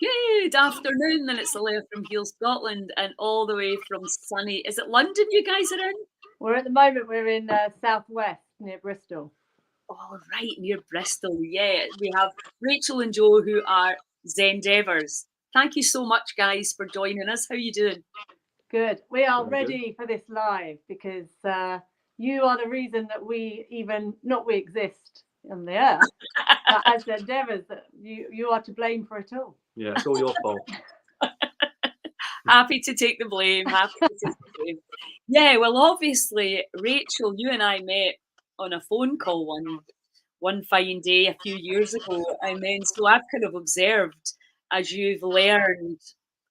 Good afternoon, and it's Alea from Heel Scotland, and all the way from sunny. Is it London you guys are in? We're at the moment, we're in southwest near Bristol. Oh, right, near Bristol. Yeah, we have Rachel and Joe, who are Zendeavors. Thank you so much, guys, for joining us. How are you doing? Good. We are Very ready good. for this live because you are the reason that we exist on the earth. But as Zendeavors, you are to blame for it all. Yeah, it's all your fault. Happy to take the blame. Happy to take the blame. Yeah, well, obviously, Rachel, you and I met on a phone call one fine day a few years ago, and then so I've kind of observed as you've learned,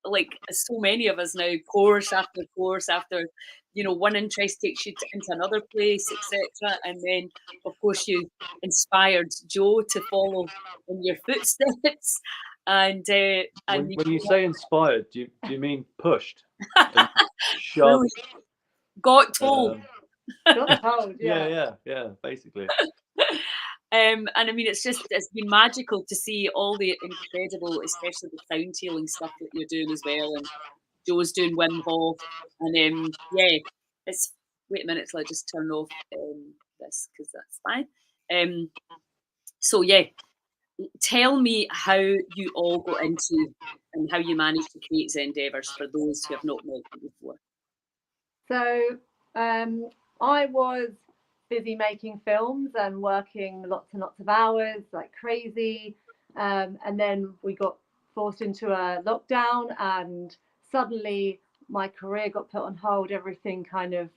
like so many of us now, course after one interest takes you into another place, etc. And then, of course, you inspired Joe to follow in your footsteps, and When you say inspired, do you mean pushed, really shoved? got told. Got told, Yeah, basically. And I mean, it's been magical to see all the incredible, especially the sound healing stuff that you're doing as well. And Joe's doing Wim Hof, and yeah, it's wait a minute till I just turn off this because that's fine. So yeah, tell me how you all got into and how you managed to create Zendeavors for those who have not met you before. So I was busy making films and working lots and lots of hours like crazy, and then we got forced into a lockdown, and suddenly my career got put on hold. Everything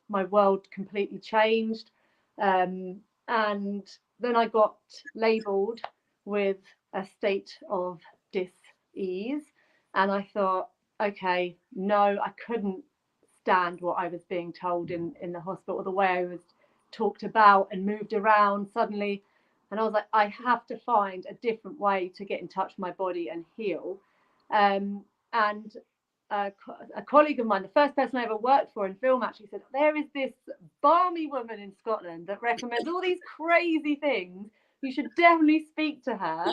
my world completely changed, and then I got labelled with a state of dis-ease, and I thought, okay, no, I couldn't stand what I was being told in the hospital, the way I was talked about and moved around suddenly. And I was like, I have to find a different way to get in touch with my body and heal. And a colleague of mine, the first person I ever worked for in film, actually said, there is this balmy woman in Scotland that recommends all these crazy things. You should definitely speak to her.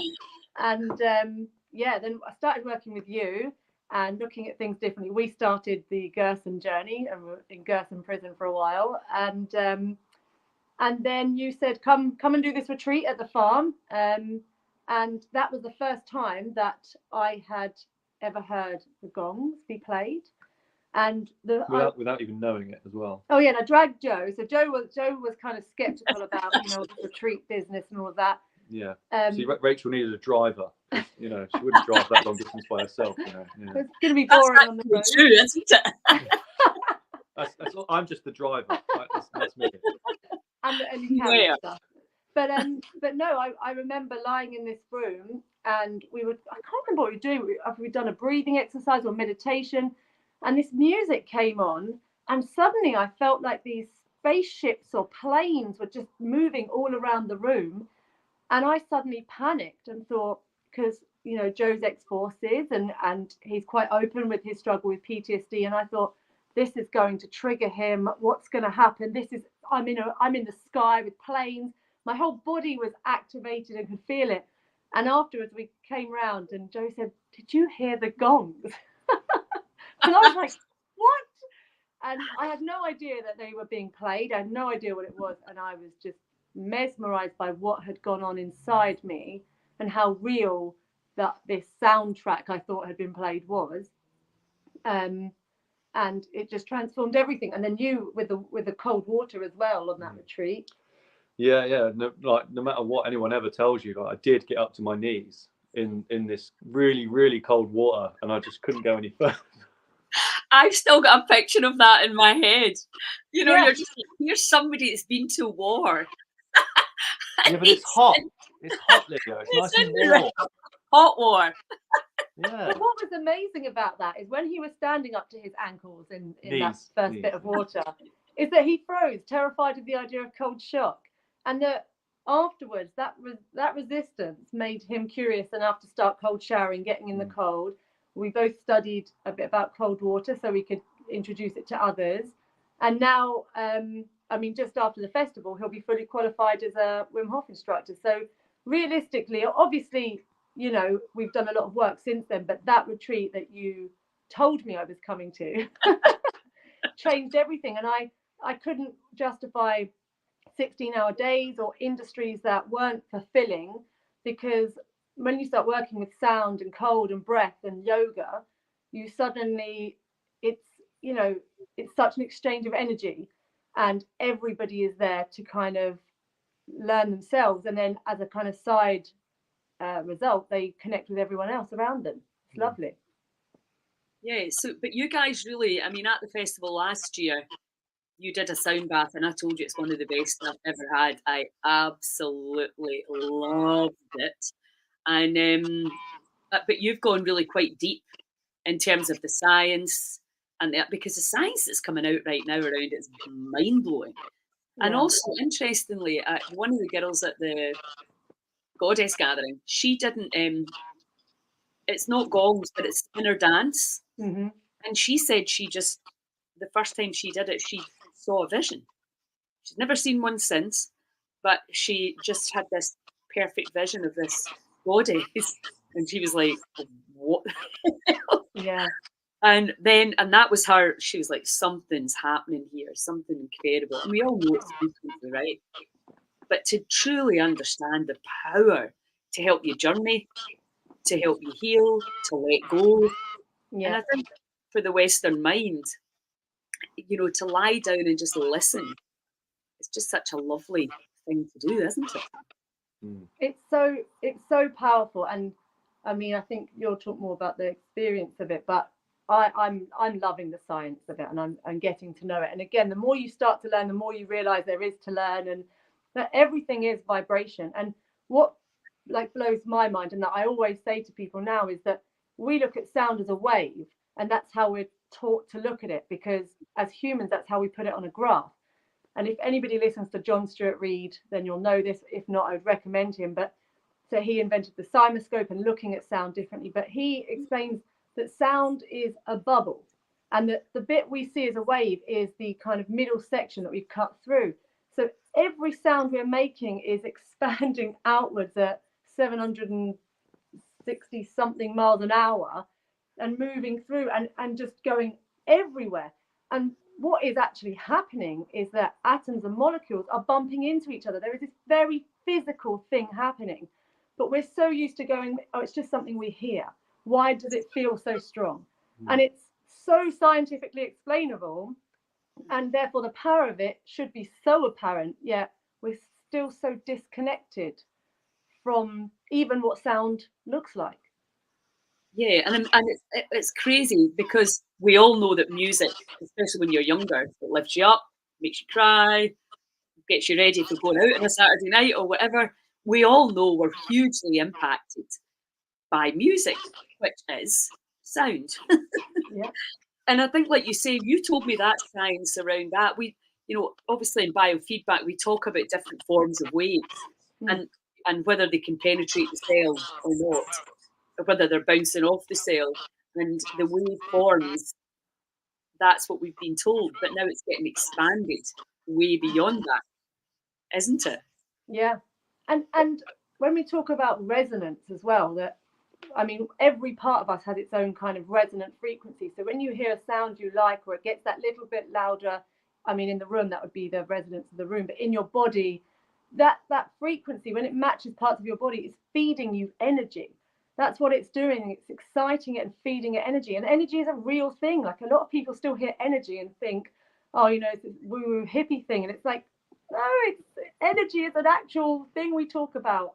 And then I started working with you and looking at things differently. We started the Gerson journey and were in Gerson prison for a while. And then you said, come and do this retreat at the farm. And that was the first time that I had ever heard the gongs be played. And without even knowing it as well. Oh yeah, and I dragged Joe. So Joe was kind of skeptical about the retreat business and all of that. Yeah. See, Rachel needed a driver. She wouldn't drive that long distance by herself. Yeah. It's going to be boring on the road. True, isn't it? I'm just the driver. That's me. And you carry stuff. But no, I remember lying in this room, and I can't remember what we were doing. We'd done a breathing exercise or meditation, and this music came on, and suddenly I felt like these spaceships or planes were just moving all around the room. And I suddenly panicked and thought, because Joe's ex-forces and he's quite open with his struggle with PTSD, and I thought, this is going to trigger him. What's going to happen? I'm in the sky with planes. My whole body was activated and could feel it. And afterwards we came round and Joe said, did you hear the gongs? And I was like, what? And I had no idea that they were being played. I had no idea what it was. And I was just mesmerized by what had gone on inside me and how real that this soundtrack I thought had been played was. And it just transformed everything. And then you with the cold water as well on that retreat. Yeah. No matter what anyone ever tells you, I did get up to my knees in this really, really cold water, and I just couldn't go any further. I've still got a picture of that in my head. You're just here's somebody that's been to war. Yeah, but it's hot. It's hot, Lydia. It's nice and warm. Hot war. Yeah. But what was amazing about that is when he was standing up to his ankles in that first bit of water, is that he froze, terrified of the idea of cold shock, and that afterwards that resistance made him curious enough to start cold showering, getting in the cold. We both studied a bit about cold water so we could introduce it to others, and now just after the festival he'll be fully qualified as a Wim Hof instructor. So realistically, obviously you know, we've done a lot of work since then, but that retreat that you told me I was coming to changed everything. And I couldn't justify 16-hour days or industries that weren't fulfilling, because when you start working with sound and cold and breath and yoga, you suddenly, it's, you know, it's such an exchange of energy, and everybody is there to kind of learn themselves, and then as a kind of side result, they connect with everyone else around them. It's lovely. Yeah, so but you guys really, I mean, at the festival last year, you did a sound bath, and I told you it's one of the best I've ever had. I absolutely loved it. And but you've gone really quite deep in terms of the science, and because the science that's coming out right now around it is mind blowing. And also, interestingly, one of the girls at the Goddess Gathering, she didn't. It's not gongs, but it's inner dance. Mm-hmm. And she said she just, the first time she did it, she saw a vision. She's never seen one since, but she just had this perfect vision of this goddess. And she was like, what? Yeah. And that was her, she was like, something's happening here, something incredible. And we all know it's frequency, right? But to truly understand the power to help you journey, to help you heal, to let go. Yeah. And I think for the Western mind, you know, to lie down and just listen, it's just such a lovely thing to do, isn't it? It's so powerful. And I mean, I think you'll talk more about the experience of it, but I'm loving the science of it, and I'm getting to know it. And again, the more you start to learn, the more you realize there is to learn, and that everything is vibration. And what like blows my mind, and that I always say to people now, is that we look at sound as a wave, and that's how we're taught to look at it, because as humans, that's how we put it on a graph. And if anybody listens to John Stuart Reid, then you'll know this. If not, I would recommend him. But so he invented the cymoscope and looking at sound differently. But he explains that sound is a bubble, and that the bit we see as a wave is the kind of middle section that we've cut through. So every sound we're making is expanding outwards at 760 something miles an hour, and moving through and just going everywhere. And what is actually happening is that atoms and molecules are bumping into each other. There is this very physical thing happening, but we're so used to going, oh, it's just something we hear. Why does it feel so strong? And it's so scientifically explainable, and therefore the power of it should be so apparent, yet we're still so disconnected from even what sound looks like. Yeah, and it's crazy because we all know that music, especially when you're younger, it lifts you up, makes you cry, gets you ready for going out on a Saturday night or whatever. We all know we're hugely impacted by music, which is sound. Yeah. And I think, like you say, you told me that science around that. We, you know, obviously in biofeedback, we talk about different forms of waves and whether they can penetrate the cell or not, or whether they're bouncing off the cell. And the wave forms, that's what we've been told. But now it's getting expanded way beyond that, isn't it? Yeah. And when we talk about resonance as well, that I mean, every part of us has its own kind of resonant frequency. So when you hear a sound you like, or it gets that little bit louder, I mean, in the room, that would be the resonance of the room, but in your body, that frequency, when it matches parts of your body, is feeding you energy. That's what it's doing. It's exciting it and feeding it energy. And energy is a real thing. Like, a lot of people still hear energy and think, oh, you know, it's this woo-woo hippie thing. And it's like, no, it's energy is an actual thing we talk about.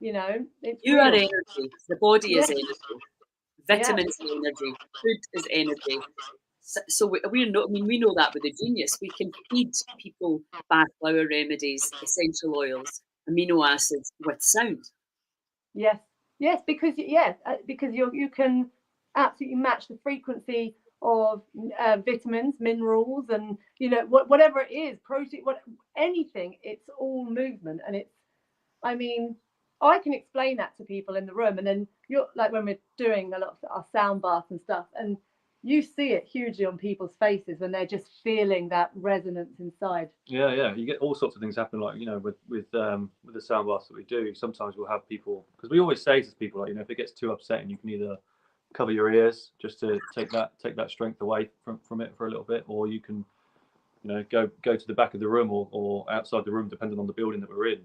You know, it's You real. are energy. The body is Yeah. energy. Vitamins are energy. Food is energy. So we're not. I mean, we know that with the Genius, we can feed people bath flower remedies, essential oils, amino acids with sound. Yes, because you can absolutely match the frequency of vitamins, minerals, and you know whatever it is, protein, anything. It's all movement, and it's. I mean, I can explain that to people in the room, and then you're like when we're doing a lot of our sound bath and stuff, and you see it hugely on people's faces when they're just feeling that resonance inside. Yeah, you get all sorts of things happen, like, you know, with the sound baths that we do. Sometimes we'll have people, because we always say to people, like, you know, if it gets too upsetting, you can either cover your ears just to take that strength away from it for a little bit, or you can, you know, go to the back of the room or outside the room, depending on the building that we're in.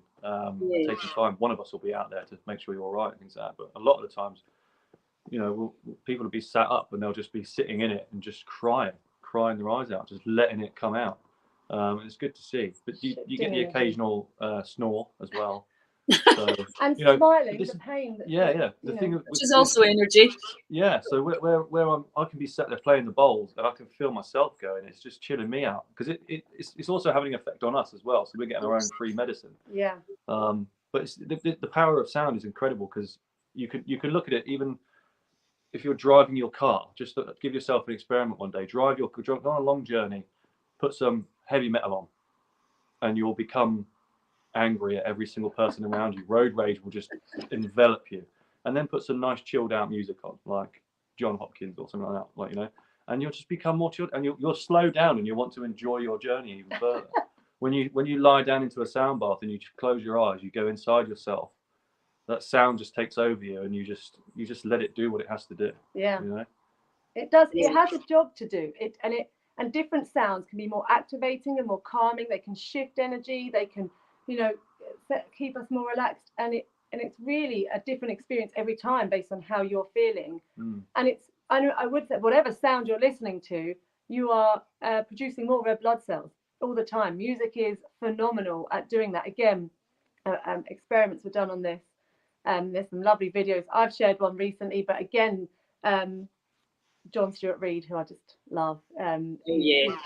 Take some time. One of us will be out there to make sure you're all right and things like that. But a lot of the times, you know, people will be sat up and they'll just be sitting in it and just crying their eyes out, just letting it come out. It's good to see. But you get the occasional snore as well. So, and you know, smiling, the pain. The thing which is also energy. Yeah, so where I can be sat there playing the bowls and I can feel myself going, it's just chilling me out, because it's also having an effect on us as well. So we're getting our own free medicine. Yeah. But it's, the power of sound is incredible, because you can look at it even if you're driving your car. Just give yourself an experiment one day. Drive on a long journey, put some heavy metal on, and you'll become angry at every single person around you. Road rage will just envelop you. And then put some nice chilled out music on, like John Hopkins or something like that, like, you know, and you'll just become more chilled, and you'll slow down, and you'll want to enjoy your journey even further. When you lie down into a sound bath and you close your eyes, you go inside yourself. That sound just takes over you, and you just let it do what it has to do. Yeah. You know? It does. It has a job to do. And different sounds can be more activating and more calming. They can shift energy. They can, you know, keep us more relaxed. And it's really a different experience every time based on how you're feeling. And I would say, whatever sound you're listening to, you are producing more red blood cells all the time. Music is phenomenal at doing that. Again, experiments were done on this. There's some lovely videos. I've shared one recently, but again, John Stewart Reed, who I just love. Me too.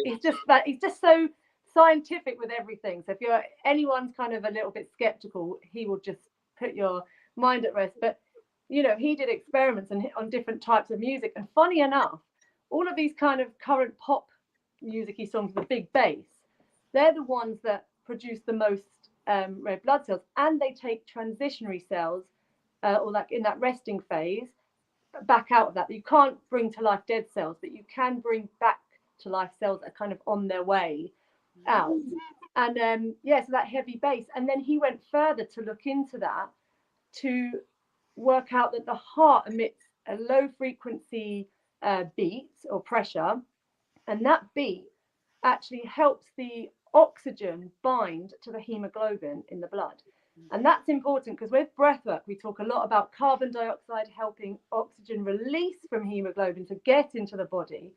He's just so scientific with everything. So if anyone's kind of a little bit skeptical, he will just put your mind at rest. But you know, he did experiments on different types of music, and funny enough, all of these kind of current pop music-y songs with a big bass, they're the ones that produce the most red blood cells, and they take transitionary cells, or like in that resting phase, back out of that. You can't bring to life dead cells, but you can bring back to life cells that are kind of on their way out. And so that heavy bass. And then he went further to look into that, to work out that the heart emits a low frequency beat or pressure, and that beat actually helps the oxygen bind to the hemoglobin in the blood. And that's important, because with breathwork, we talk a lot about carbon dioxide helping oxygen release from hemoglobin to get into the body.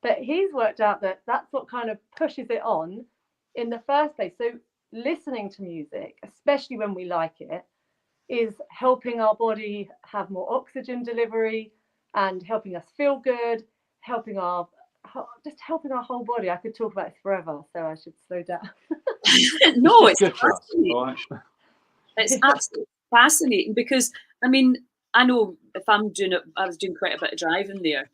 But he's worked out that that's what kind of pushes it on in the first place. So listening to music, especially when we like it, is helping our body have more oxygen delivery and helping us feel good, helping our whole body. I could talk about this forever, so I should slow down. No, it's good for us. Right? It's absolutely fascinating, because I mean, I know if I was doing quite a bit of driving there,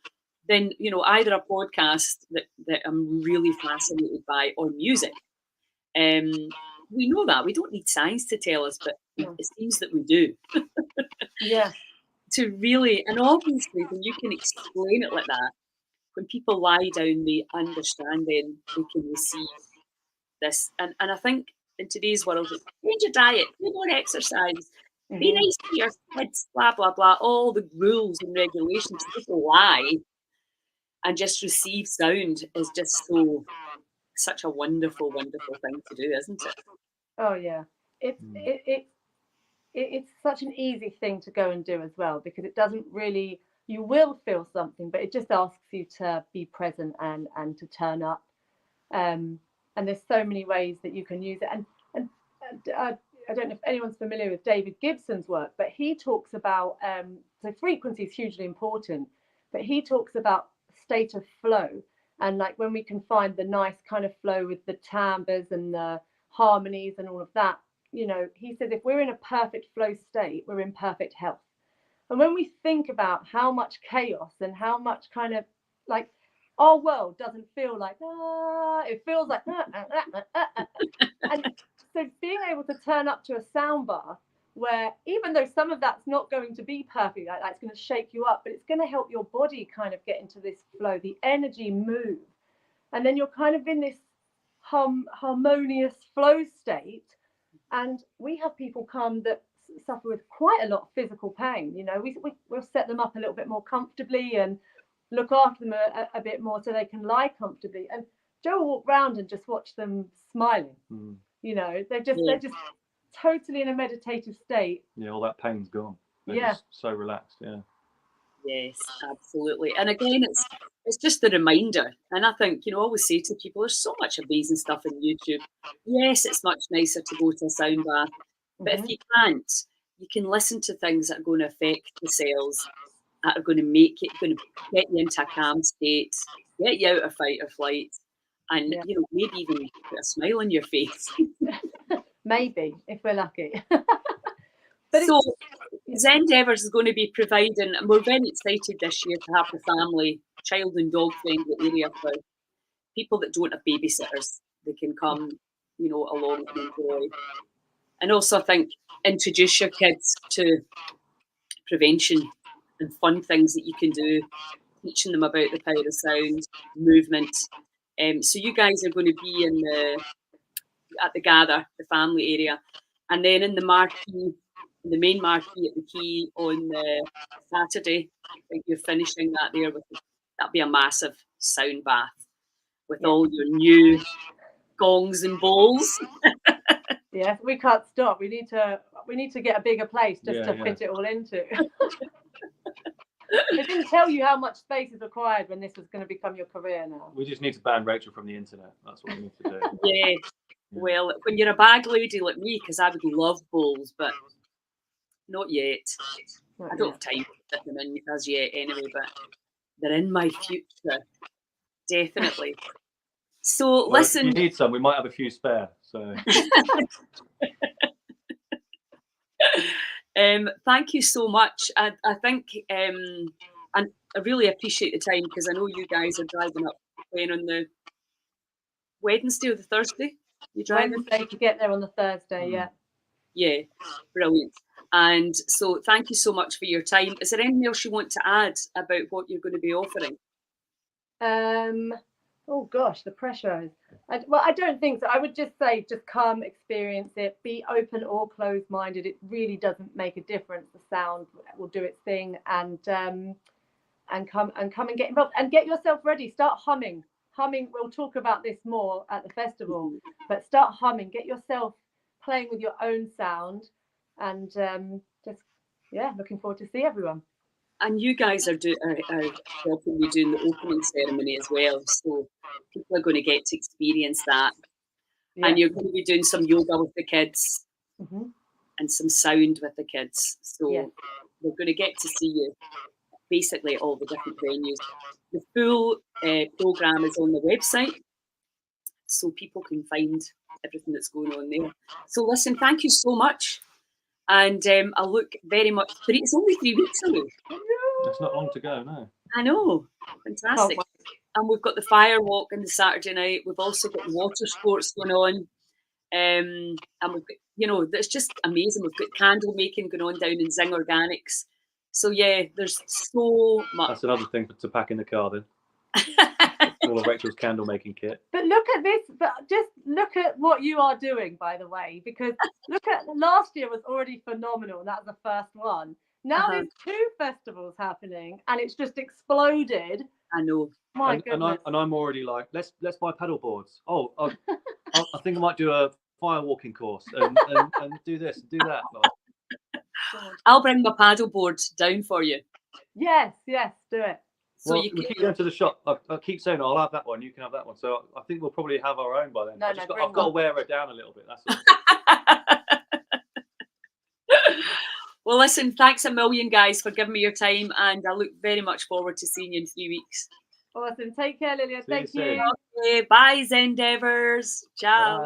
then, you know, either a podcast that I'm really fascinated by, or music. We know that. We don't need science to tell us, but it seems that we do. Yeah. To really, and obviously when you can explain it like that, when people lie down, they understand, then they can receive this. And I think in today's world, change your diet, do more exercise, be nice to your kids, blah, blah, blah, all the rules and regulations, people lie, and just receive sound is just such a wonderful, wonderful thing to do, isn't it? Oh yeah, it's such an easy thing to go and do as well, because it doesn't really, you will feel something, but it just asks you to be present and to turn up. And there's so many ways that you can use it. And I don't know if anyone's familiar with David Gibson's work, but he talks about, so frequency is hugely important, but he talks about state of flow, and like when we can find the nice kind of flow with the timbres and the harmonies and all of that, you know, he says if we're in a perfect flow state, we're in perfect health. And when we think about how much chaos and how much kind of like our world doesn't feel like it feels like and so being able to turn up to a sound bath where even though some of that's not going to be perfect, like that's going to shake you up, but it's going to help your body kind of get into this flow, the energy move. And then you're kind of in this harmonious flow state. And we have people come that suffer with quite a lot of physical pain. You know, we'll set them up a little bit more comfortably and look after them a bit more so they can lie comfortably. And Joe will walk around and just watch them smiling. You know, they're just totally in a meditative state. Yeah, all that pain's gone. They're just so relaxed. Yeah. Yes, absolutely. And again, it's just a reminder. And I think, you know, I always say to people, there's so much amazing stuff on YouTube. Yes, it's much nicer to go to a sound bath, but if you can't, you can listen to things that are going to affect the cells, that are going to going to get you into a calm state, get you out of fight or flight, and you know, maybe even put a smile on your face. Maybe, if we're lucky. But so Zendeavors is going to be providing, and we're very excited this year to have the family, child and dog friendly area for people that don't have babysitters. They can come, you know, along and enjoy. And also, I think, introduce your kids to prevention and fun things that you can do, teaching them about the power of sound, movement. So you guys are going to be at the Gather, the family area, and then in the marquee, the main marquee at the Quay on Saturday. I think you're finishing that there with that'll be a massive sound bath with all your new gongs and bowls. Yes, we can't stop. We need to get a bigger place just to fit it all into. They didn't tell you how much space is required when this was going to become your career now. We just need to ban Rachel from the internet. That's what we need to do. Yeah. Well, when you're a bag lady like me, because I would love bowls, but not yet. I don't have time to fit them in as yet anyway, but they're in my future. Definitely. So listen. If you need some, we might have a few spare. So thank you so much. I think and I really appreciate the time because I know you guys are driving up playing on the Wednesday or the Thursday. You driving? Wednesday to get there on the Thursday, Yeah, brilliant. And so thank you so much for your time. Is there anything else you want to add about what you're going to be offering? Oh gosh, the pressure. I don't think so. I would just say, just come, experience it, be open or closed-minded. It really doesn't make a difference. The sound will do its thing, and come and get involved and get yourself ready. Start humming. We'll talk about this more at the festival, but start humming. Get yourself playing with your own sound, and looking forward to see everyone. And you guys are helping me doing the opening ceremony as well, so people are going to get to experience that. And you're going to be doing some yoga with the kids and some sound with the kids, so they're going to get to see you basically at all the different venues. The full programme is on the website, so people can find everything that's going on there. So listen, thank you so much. And I look very much. It's only 3 weeks away. It's not long to go, no. I know, fantastic. And we've got the fire walk on the Saturday night. We've also got the water sports going on, and we've got, you know, it's just amazing. We've got candle making going on down in Zing Organics. So yeah, there's so much. That's another thing to pack in the car then. All of Rachel's candle making kit. But look at this, but just look at what you are doing, by the way, because look at last year was already phenomenal, and that was the first one. Now there's 2 festivals happening and it's just exploded. I know. My goodness. And I'm already like, let's buy paddle boards. Oh, I think I might do a fire walking course and do this and do that. Like, I'll bring my paddle board down for you. Yes, do it. So we keep going to the shop. I keep saying I'll have that one, you can have that one. So I think we'll probably have our own by then. I've got to wear her down a little bit. That's all. Well, listen, thanks a million, guys, for giving me your time, and I look very much forward to seeing you in 3 weeks. Awesome. Take care, Lillian. Thank you. Okay, bye, Zendeavors. Ciao. Bye.